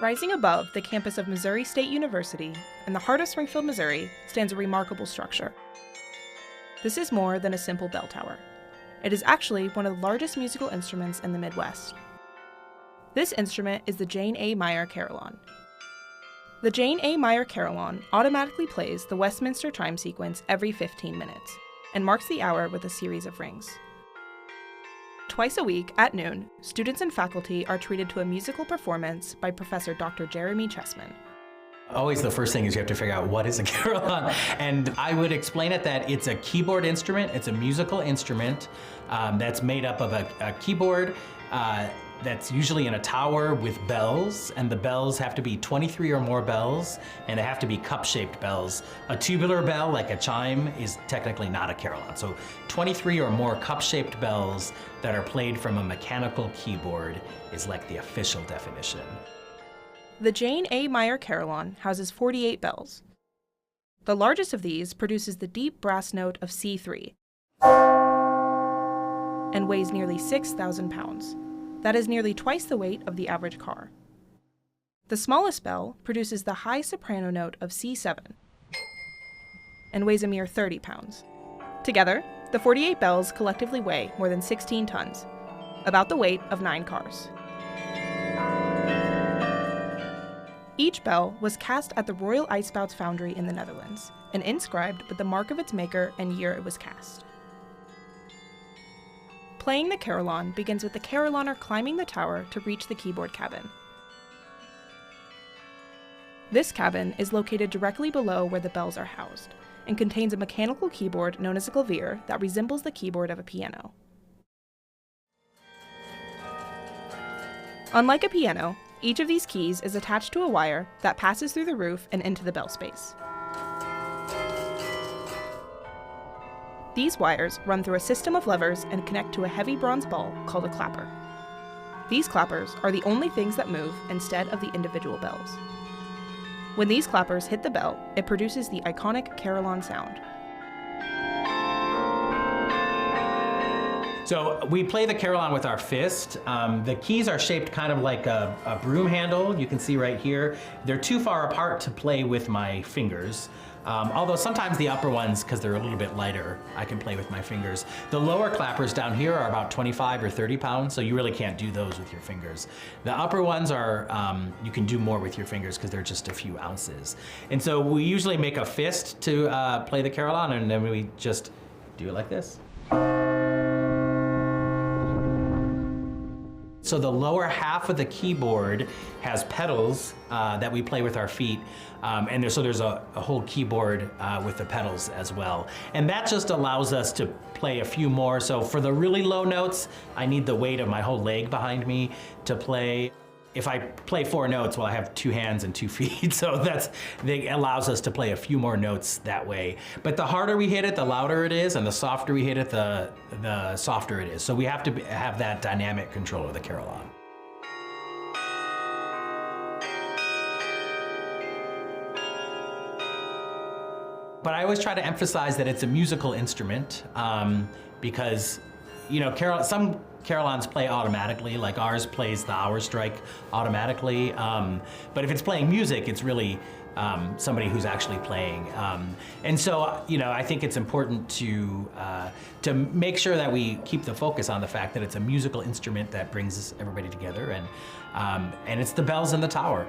Rising above the campus of Missouri State University, in the heart of Springfield, Missouri, stands a remarkable structure. This is more than a simple bell tower. It is actually one of the largest musical instruments in the Midwest. This instrument is the Jane A. Meyer carillon. The Jane A. Meyer carillon automatically plays the Westminster chime sequence every 15 minutes and marks the hour with a series of rings. Twice a week at noon, students and faculty are treated to a musical performance by Professor Dr. Jeremy Chessman. Always the first thing is you have to figure out what is a carillon. And I would explain it that it's a keyboard instrument. It's a musical instrument that's made up of a keyboard that's usually in a tower with bells, and the bells have to be 23 or more bells, and they have to be cup-shaped bells. A tubular bell, like a chime, is technically not a carillon. So 23 or more cup-shaped bells that are played from a mechanical keyboard is like the official definition. The Jane A. Meyer carillon houses 48 bells. The largest of these produces the deep brass note of C3 and weighs nearly 6,000 pounds. That is nearly twice the weight of the average car. The smallest bell produces the high soprano note of C7 and weighs a mere 30 pounds. Together, the 48 bells collectively weigh more than 16 tons, about the weight of 9 cars. Each bell was cast at the Royal Ijsbouts foundry in the Netherlands and inscribed with the mark of its maker and year it was cast. Playing the carillon begins with the carillonner climbing the tower to reach the keyboard cabin. This cabin is located directly below where the bells are housed and contains a mechanical keyboard known as a clavier that resembles the keyboard of a piano. Unlike a piano, each of these keys is attached to a wire that passes through the roof and into the bell space. These wires run through a system of levers and connect to a heavy bronze ball called a clapper. These clappers are the only things that move instead of the individual bells. When these clappers hit the bell, it produces the iconic carillon sound. So we play the carillon with our fist. The keys are shaped kind of like a broom handle. You can see right here. They're too far apart to play with my fingers. Although sometimes the upper ones, because they're a little bit lighter, I can play with my fingers. The lower clappers down here are about 25 or 30 pounds, so you really can't do those with your fingers. The upper ones are, you can do more with your fingers because they're just a few ounces. And so we usually make a fist to play the carillon, and then we just do it like this. So the lower half of the keyboard has pedals that we play with our feet, and there's a whole keyboard with the pedals as well. And that just allows us to play a few more. So for the really low notes, I need the weight of my whole leg behind me to play. If I play 4 notes, well, I have 2 hands and 2 feet, so that allows us to play a few more notes that way. But the harder we hit it, the louder it is, and the softer we hit it, the softer it is. So we have to have that dynamic control of the carillon. But I always try to emphasize that it's a musical instrument because, you know, some carillons play automatically, like ours plays the hour strike automatically. But if it's playing music, it's really somebody who's actually playing. And so, you know, I think it's important to make sure that we keep the focus on the fact that it's a musical instrument that brings everybody together, and it's the bells in the tower.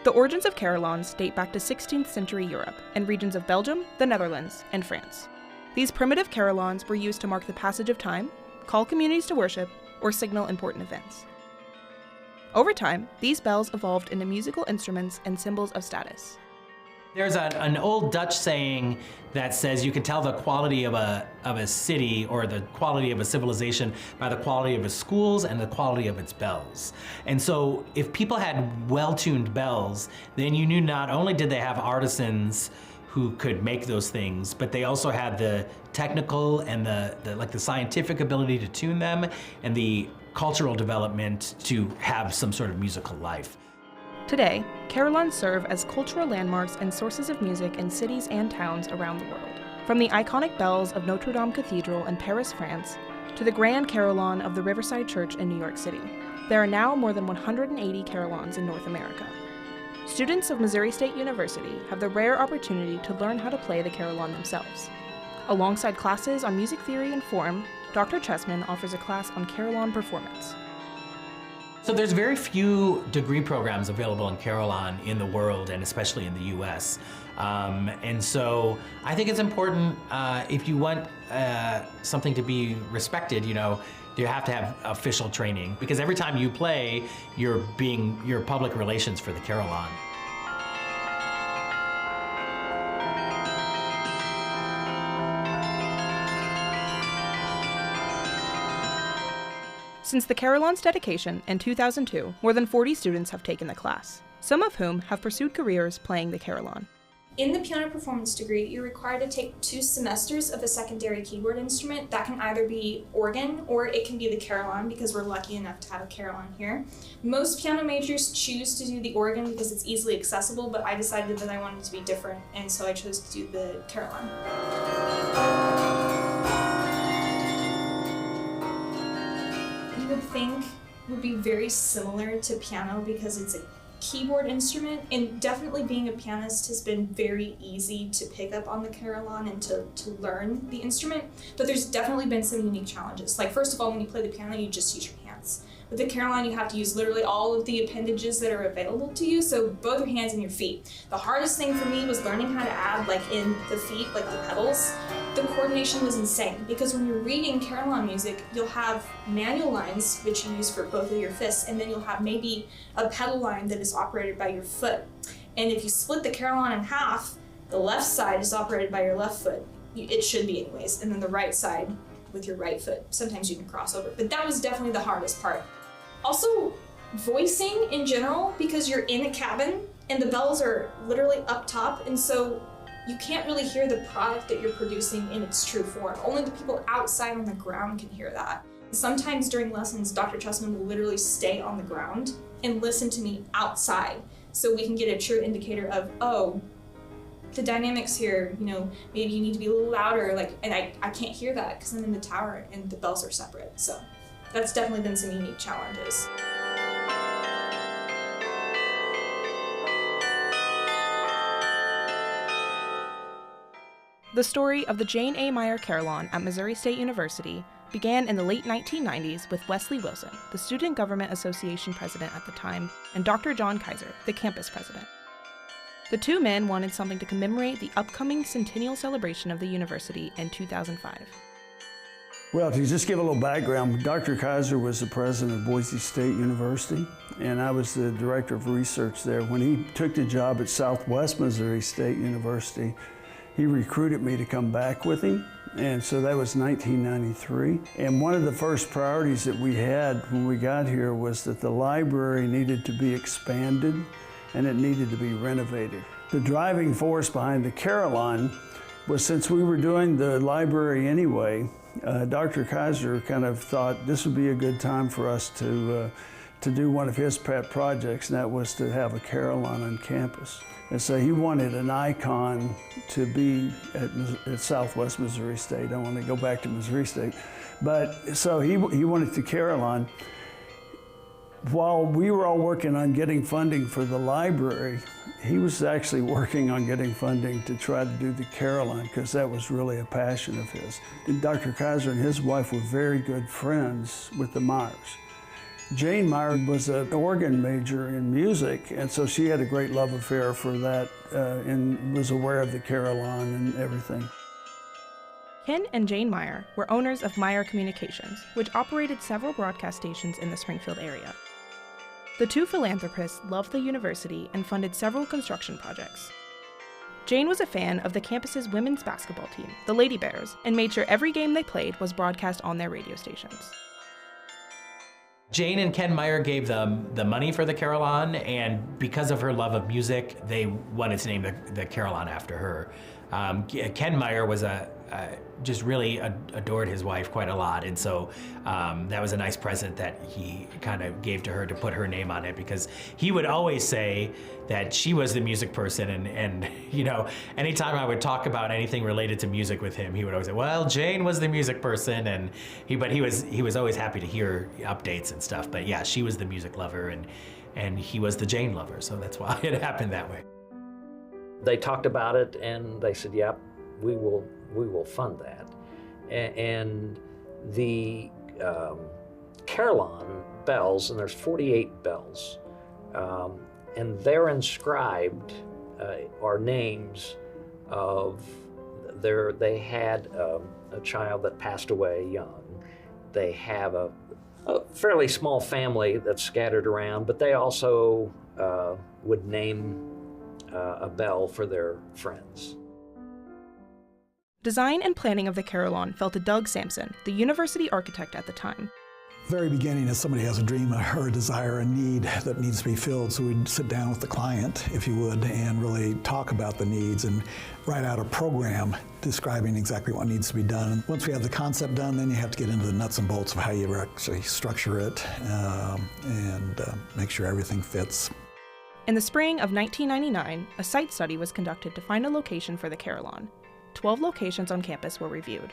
The origins of carillons date back to 16th century Europe and regions of Belgium, the Netherlands, and France. These primitive carillons were used to mark the passage of time, call communities to worship, or signal important events. Over time, these bells evolved into musical instruments and symbols of status. There's an old Dutch saying that says you can tell the quality of a city or the quality of a civilization by the quality of its schools and the quality of its bells. And so if people had well-tuned bells, then you knew not only did they have artisans who could make those things, but they also had the technical and the scientific ability to tune them and the cultural development to have some sort of musical life. Today, carillons serve as cultural landmarks and sources of music in cities and towns around the world. From the iconic bells of Notre Dame Cathedral in Paris, France, to the Grand Carillon of the Riverside Church in New York City, there are now more than 180 carillons in North America. Students of Missouri State University have the rare opportunity to learn how to play the carillon themselves. Alongside classes on music theory and form, Dr. Chessman offers a class on carillon performance. So there's very few degree programs available in carillon in the world, and especially in the US. And so I think it's important, if you want something to be respected, you have to have official training, because every time you play, you're public relations for the carillon. Since the carillon's dedication in 2002, more than 40 students have taken the class, some of whom have pursued careers playing the carillon. In the piano performance degree, you're required to take 2 semesters of a secondary keyboard instrument. That can either be organ or it can be the carillon, because we're lucky enough to have a carillon here. Most piano majors choose to do the organ because it's easily accessible, but I decided that I wanted to be different, and so I chose to do the carillon. You would think would be very similar to piano because it's a keyboard instrument, and definitely being a pianist has been very easy to pick up on the carillon and to learn the instrument, but there's definitely been some unique challenges. Like, first of all, when you play the piano, you just use your hands. With the carillon, you have to use literally all of the appendages that are available to you, so both your hands and your feet. The hardest thing for me was learning how to add, in the feet, the pedals. The coordination was insane, because when you're reading carillon music, you'll have manual lines, which you use for both of your fists, and then you'll have maybe a pedal line that is operated by your foot. And if you split the carillon in half, the left side is operated by your left foot. It should be anyways, and then the right side with your right foot. Sometimes you can cross over, but that was definitely the hardest part. Also, voicing in general, because you're in a cabin and the bells are literally up top, and so you can't really hear the product that you're producing in its true form. Only the people outside on the ground can hear that. Sometimes during lessons, Dr. Chessman will literally stay on the ground and listen to me outside, so we can get a true indicator of, oh, the dynamics here, maybe you need to be a little louder, and I can't hear that because I'm in the tower and the bells are separate. So that's definitely been some unique challenges. The story of the Jane A. Meyer Carillon at Missouri State University began in the late 1990s with Wesley Wilson, the Student Government Association president at the time, and Dr. John Kaiser, the campus president. The two men wanted something to commemorate the upcoming centennial celebration of the university in 2005. Well, to just give a little background, Dr. Kaiser was the president of Boise State University, and I was the director of research there. When he took the job at Southwest Missouri State University, he recruited me to come back with him, and so that was 1993. And one of the first priorities that we had when we got here was that the library needed to be expanded and it needed to be renovated. The driving force behind the carillon was, since we were doing the library anyway, Dr. Kaiser kind of thought this would be a good time for us to do one of his pet projects, and that was to have a carillon on campus. And so he wanted an icon to be at Southwest Missouri State. I don't want to go back to Missouri State. But so he wanted the carillon. While we were all working on getting funding for the library, he was actually working on getting funding to try to do the carillon, because that was really a passion of his. And Dr. Kaiser and his wife were very good friends with the Meyers. Jane Meyer was an organ major in music, and so she had a great love affair for that and was aware of the carillon and everything. Ken and Jane Meyer were owners of Meyer Communications, which operated several broadcast stations in the Springfield area. The two philanthropists loved the university and funded several construction projects. Jane was a fan of the campus's women's basketball team, the Lady Bears, and made sure every game they played was broadcast on their radio stations. Jane and Ken Meyer gave them the money for the carillon, and because of her love of music, they wanted to name the carillon after her. Ken Meyer was just really adored his wife quite a lot, and so that was a nice present that he kind of gave to her to put her name on it, because he would always say that she was the music person, and you know, anytime I would talk about anything related to music with him, he would always say, well, Jane was the music person, and he was always happy to hear updates and stuff. But yeah, she was the music lover, and he was the Jane lover, so that's why it happened that way. They talked about it, and they said, yep, we will fund that. And the carillon bells, and there's 48 bells, and they're inscribed are names of they had a child that passed away young. They have a fairly small family that's scattered around, but they also would name a bell for their friends. Design and planning of the carillon fell to Doug Sampson, the university architect at the time. Very beginning is somebody has a dream or a desire, a need that needs to be filled. So we'd sit down with the client, if you would, and really talk about the needs and write out a program describing exactly what needs to be done. And once we have the concept done, then you have to get into the nuts and bolts of how you actually structure it and make sure everything fits. In the spring of 1999, a site study was conducted to find a location for the carillon. 12 locations on campus were reviewed.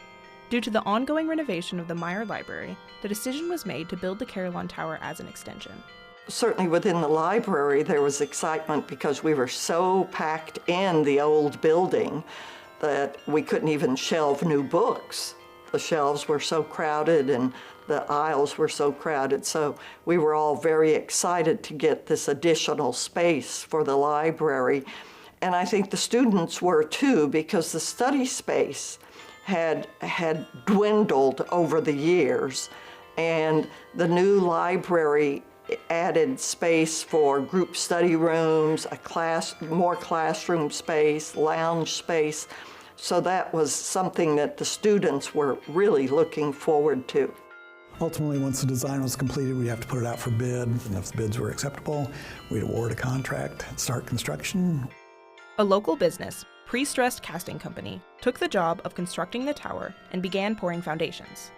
Due to the ongoing renovation of the Meyer Library, the decision was made to build the Carillon Tower as an extension. Certainly within the library there was excitement because we were so packed in the old building that we couldn't even shelve new books. The shelves were so crowded and the aisles were so crowded, so we were all very excited to get this additional space for the library. And I think the students were too, because the study space had dwindled over the years, and the new library added space for group study rooms, more classroom space, lounge space. So that was something that the students were really looking forward to. Ultimately, once the design was completed, we'd have to put it out for bid, and if the bids were acceptable, we'd award a contract, start construction. A local business, Pre-Stressed Casting Company, took the job of constructing the tower and began pouring foundations.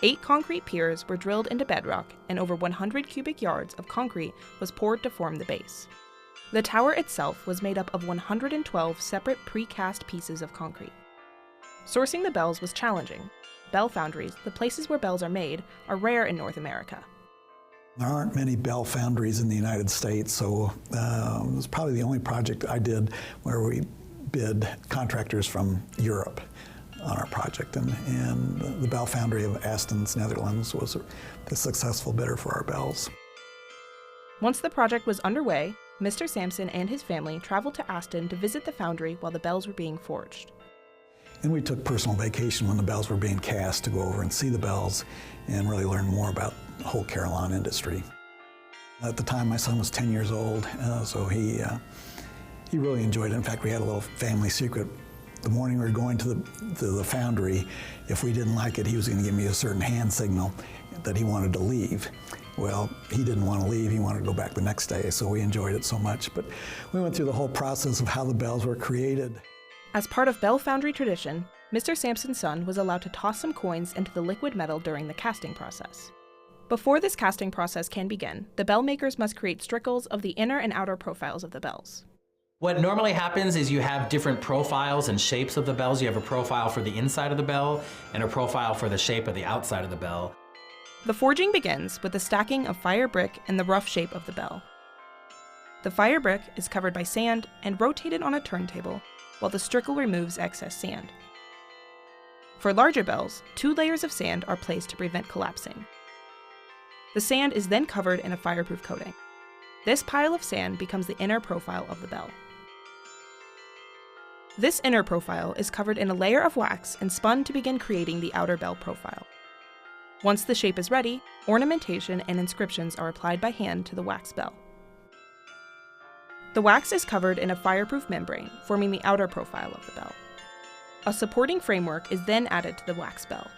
8 concrete piers were drilled into bedrock, and over 100 cubic yards of concrete was poured to form the base. The tower itself was made up of 112 separate precast pieces of concrete. Sourcing the bells was challenging. Bell foundries, the places where bells are made, are rare in North America. There aren't many bell foundries in the United States, so it was probably the only project I did where we bid contractors from Europe on our project, and the Bell Foundry of Astens, Netherlands was the successful bidder for our bells. Once the project was underway, Mr. Sampson and his family traveled to Aston to visit the foundry while the bells were being forged. And we took personal vacation when the bells were being cast to go over and see the bells and really learn more about the whole carillon industry. At the time, my son was 10 years old, so he really enjoyed it. In fact, we had a little family secret. The morning we were going to the foundry, if we didn't like it, he was going to give me a certain hand signal that he wanted to leave. Well, he didn't want to leave, he wanted to go back the next day, so we enjoyed it so much. But we went through the whole process of how the bells were created. As part of Bell Foundry tradition, Mr. Sampson's son was allowed to toss some coins into the liquid metal during the casting process. Before this casting process can begin, the bell makers must create strickles of the inner and outer profiles of the bells. What normally happens is you have different profiles and shapes of the bells. You have a profile for the inside of the bell and a profile for the shape of the outside of the bell. The forging begins with the stacking of fire brick in the rough shape of the bell. The fire brick is covered by sand and rotated on a turntable, while the strickle removes excess sand. For larger bells, 2 layers of sand are placed to prevent collapsing. The sand is then covered in a fireproof coating. This pile of sand becomes the inner profile of the bell. This inner profile is covered in a layer of wax and spun to begin creating the outer bell profile. Once the shape is ready, ornamentation and inscriptions are applied by hand to the wax bell. The wax is covered in a fireproof membrane, forming the outer profile of the bell. A supporting framework is then added to the wax bell.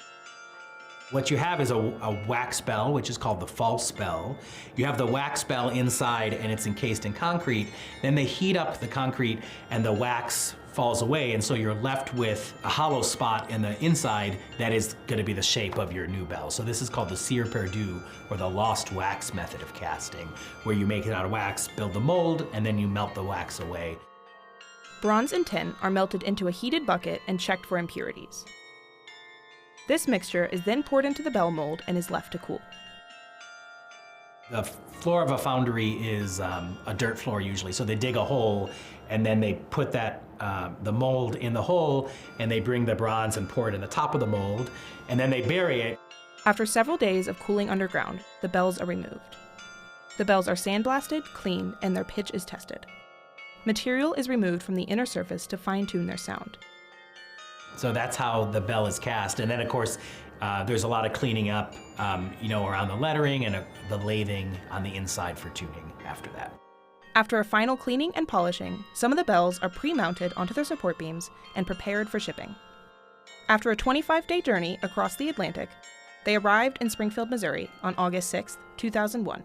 What you have is a wax bell, which is called the false bell. You have the wax bell inside and it's encased in concrete. Then they heat up the concrete and the wax falls away, and so you're left with a hollow spot in the inside that is going to be the shape of your new bell. So this is called the cire perdu, or the lost wax method of casting, where you make it out of wax, build the mold, and then you melt the wax away. Bronze and tin are melted into a heated bucket and checked for impurities. This mixture is then poured into the bell mold and is left to cool. The floor of a foundry is a dirt floor usually, so they dig a hole and then they put that the mold in the hole, and they bring the bronze and pour it in the top of the mold, and then they bury it. After several days of cooling underground, the bells are removed. The bells are sandblasted, cleaned, and their pitch is tested. Material is removed from the inner surface to fine-tune their sound. So that's how the bell is cast. And then, of course, there's a lot of cleaning up, around the lettering and the lathing on the inside for tuning after that. After a final cleaning and polishing, some of the bells are pre-mounted onto their support beams and prepared for shipping. After a 25-day journey across the Atlantic, they arrived in Springfield, Missouri on August 6, 2001.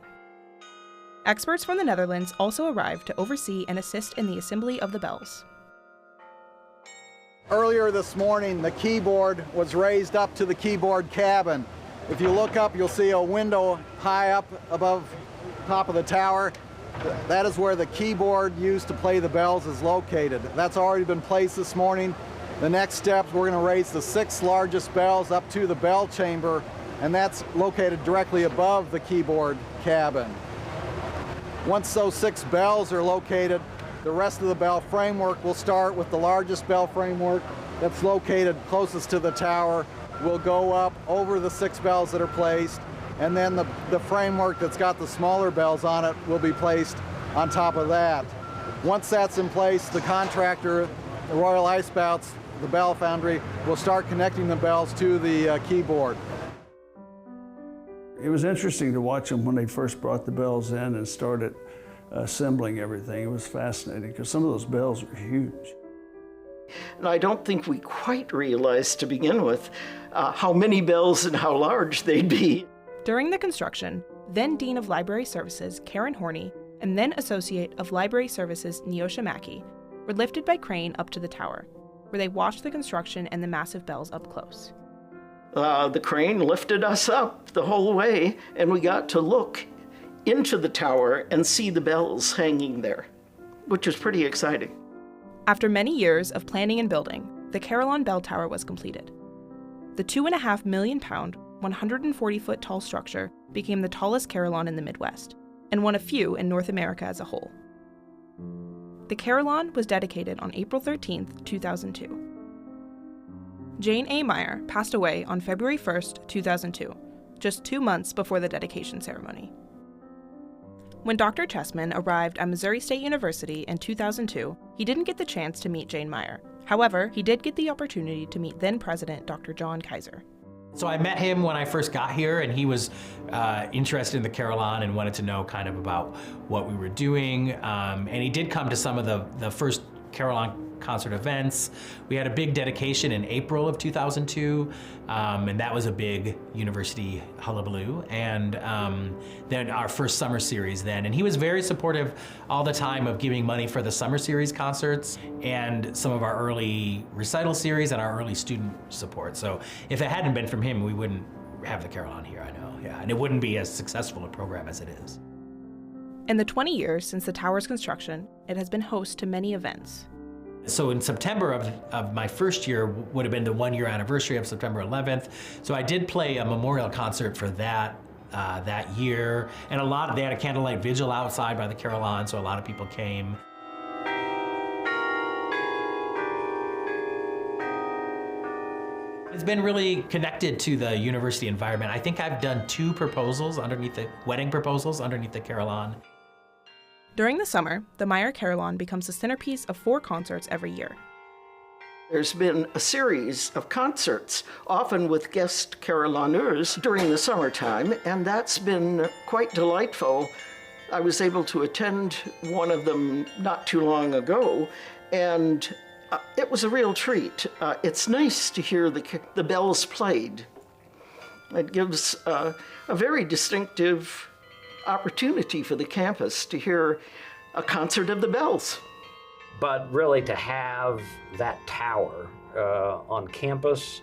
Experts from the Netherlands also arrived to oversee and assist in the assembly of the bells. Earlier this morning, the keyboard was raised up to the keyboard cabin. If you look up, you'll see a window high up above top of the tower. That is where the keyboard used to play the bells is located. That's already been placed this morning. The next step, we're going to raise the 6 largest bells up to the bell chamber, and that's located directly above the keyboard cabin. Once those 6 bells are located, the rest of the bell framework will start with the largest bell framework that's located closest to the tower. We'll go up over the 6 bells that are placed, and then the framework that's got the smaller bells on it will be placed on top of that. Once that's in place, the contractor, the Royal Ice Bouts, the bell foundry, will start connecting the bells to the keyboard. It was interesting to watch them when they first brought the bells in and started assembling everything. It was fascinating because some of those bells are huge. And I don't think we quite realized to begin with how many bells and how large they'd be. During the construction, then Dean of Library Services Karen Horney and then Associate of Library Services Neosha Mackey were lifted by crane up to the tower, where they watched the construction and the massive bells up close. The crane lifted us up the whole way, and we got to look into the tower and see the bells hanging there, which was pretty exciting. After many years of planning and building, the Carillon Bell Tower was completed. The 2.5 million pound, 140-foot tall structure became the tallest carillon in the Midwest, and one of few in North America as a whole. The carillon was dedicated on April 13, 2002. Jane A. Meyer passed away on February 1, 2002, just 2 months before the dedication ceremony. When Dr. Chessman arrived at Missouri State University in 2002, he didn't get the chance to meet Jane Meyer. However, he did get the opportunity to meet then-President Dr. John Kaiser. So I met him when I first got here, and he was interested in the carillon and wanted to know kind of about what we were doing. And he did come to some of the first carillon concert events. We had a big dedication in April of 2002, and that was a big university hullabaloo. And then our first summer series then. And he was very supportive all the time of giving money for the summer series concerts and some of our early recital series and our early student support. So if it hadn't been from him, we wouldn't have the carillon here, I know. Yeah, and it wouldn't be as successful a program as it is. In the 20 years since the tower's construction, it has been host to many events. So in September of my first year would have been the 1-year anniversary of September 11th. So I did play a memorial concert for that year, and they had a candlelight vigil outside by the carillon, so a lot of people came. It's been really connected to the university environment. I think I've done 2 wedding proposals underneath the carillon. During the summer, the Meyer Carillon becomes the centerpiece of 4 concerts every year. There's been a series of concerts, often with guest carillonneurs during the summertime, and that's been quite delightful. I was able to attend one of them not too long ago, and it was a real treat. It's nice to hear the bells played. It gives a very distinctive opportunity for the campus to hear a concert of the bells. But really to have that tower on campus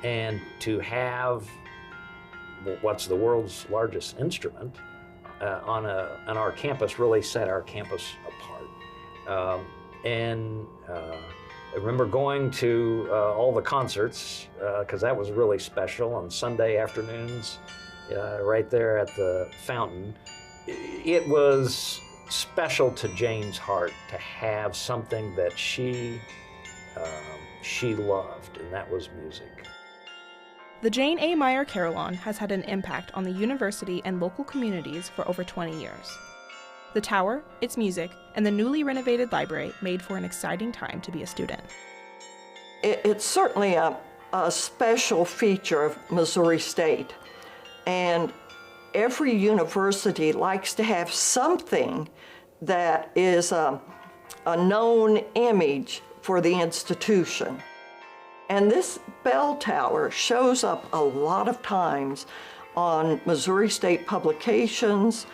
and to have what's the world's largest instrument on our campus really set our campus apart. I remember going to all the concerts because that was really special on Sunday afternoons right there at the fountain. It was special to Jane's heart to have something that she loved, and that was music. The Jane A. Meyer Carillon has had an impact on the university and local communities for over 20 years. The tower, its music, and the newly renovated library made for an exciting time to be a student. It's certainly a special feature of Missouri State, and every university likes to have something that is a known image for the institution. And this bell tower shows up a lot of times on Missouri State publications,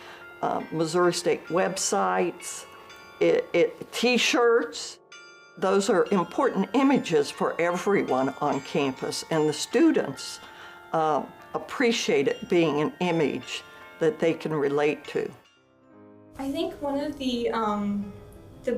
Missouri State websites, T-shirts. Those are important images for everyone on campus, and the students appreciate it being an image that they can relate to. I think one of the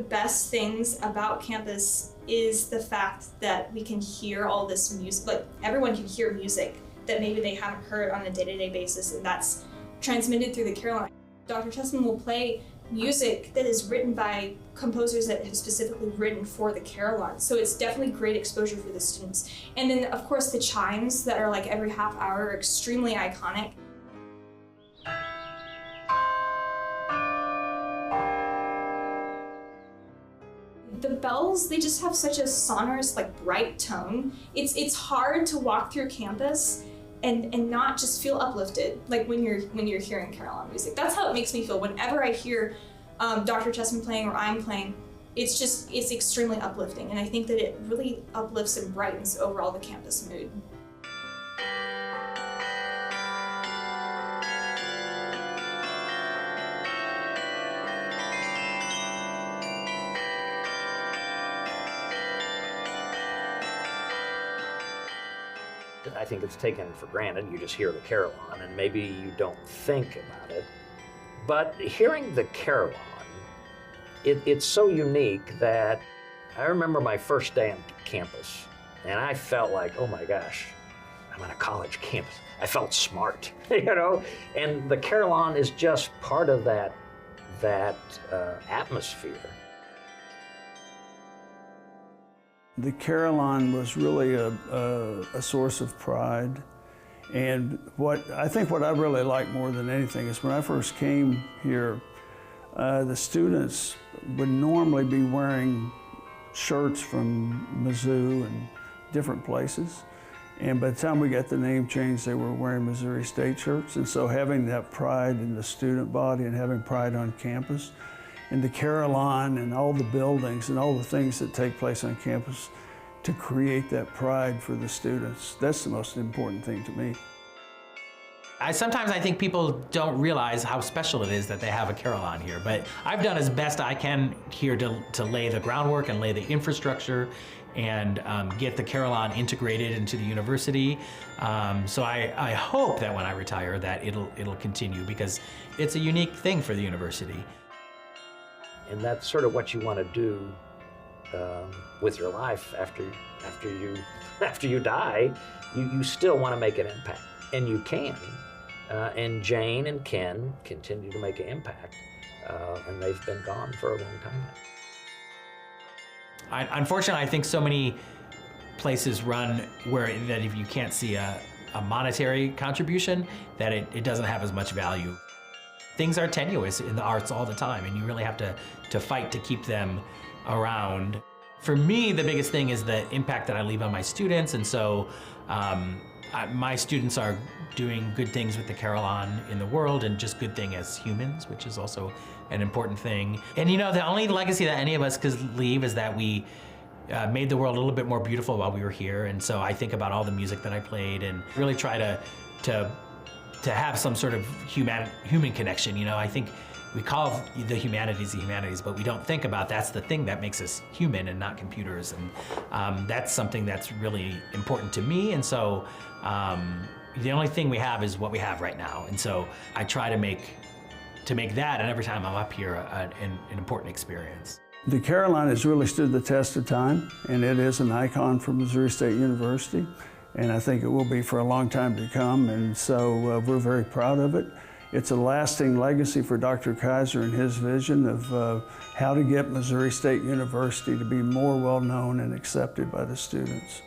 best things about campus is the fact that we can hear all this music, like everyone can hear music that maybe they haven't heard on a day-to-day basis, and that's transmitted through the carillon. Dr. Chessman will play music that is written by composers that have specifically written for the carillon, so it's definitely great exposure for the students. And then of course the chimes that are like every half hour are extremely iconic. The bells, they just have such a sonorous, like bright tone. It's hard to walk through campus and not just feel uplifted, like when you're hearing carillon music. That's how it makes me feel whenever I hear Dr. Chessman playing or I'm playing. It's extremely uplifting, and I think that it really uplifts and brightens overall the campus mood. I think it's taken for granted. You just hear the carillon and maybe you don't think about it. But hearing the carillon, it's so unique that I remember my first day on campus and I felt like, oh my gosh, I'm on a college campus. I felt smart, you know? And the carillon is just part of that atmosphere. The carillon was really a source of pride. And what I really like more than anything is when I first came here, the students would normally be wearing shirts from Mizzou and different places. And by the time we got the name changed, they were wearing Missouri State shirts. And so having that pride in the student body and having pride on campus, and the carillon and all the buildings and all the things that take place on campus to create that pride for the students. That's the most important thing to me. Sometimes I think people don't realize how special it is that they have a carillon here, but I've done as best I can here to lay the groundwork and lay the infrastructure and get the carillon integrated into the university. So I hope that when I retire that it'll continue, because it's a unique thing for the university. And that's sort of what you want to do with your life after you die. You still want to make an impact, and you can. And Jane and Ken continue to make an impact, and they've been gone for a long time. Unfortunately, I think so many places run where that if you can't see a monetary contribution, that it doesn't have as much value. Things are tenuous in the arts all the time, and you really have to fight to keep them around. For me, the biggest thing is the impact that I leave on my students, and so my students are doing good things with the carillon in the world, and just good thing as humans, which is also an important thing. And you know, the only legacy that any of us could leave is that we made the world a little bit more beautiful while we were here. And so I think about all the music that I played and really try to have some sort of human connection. You know, I think we call the humanities, but we don't think about that's the thing that makes us human and not computers. And that's something that's really important to me. And so the only thing we have is what we have right now. And so I try to make that, and every time I'm up here, an important experience. The Carolinas really stood the test of time, and it is an icon for Missouri State University, and I think it will be for a long time to come, and so we're very proud of it. It's a lasting legacy for Dr. Kaiser and his vision of how to get Missouri State University to be more well-known and accepted by the students.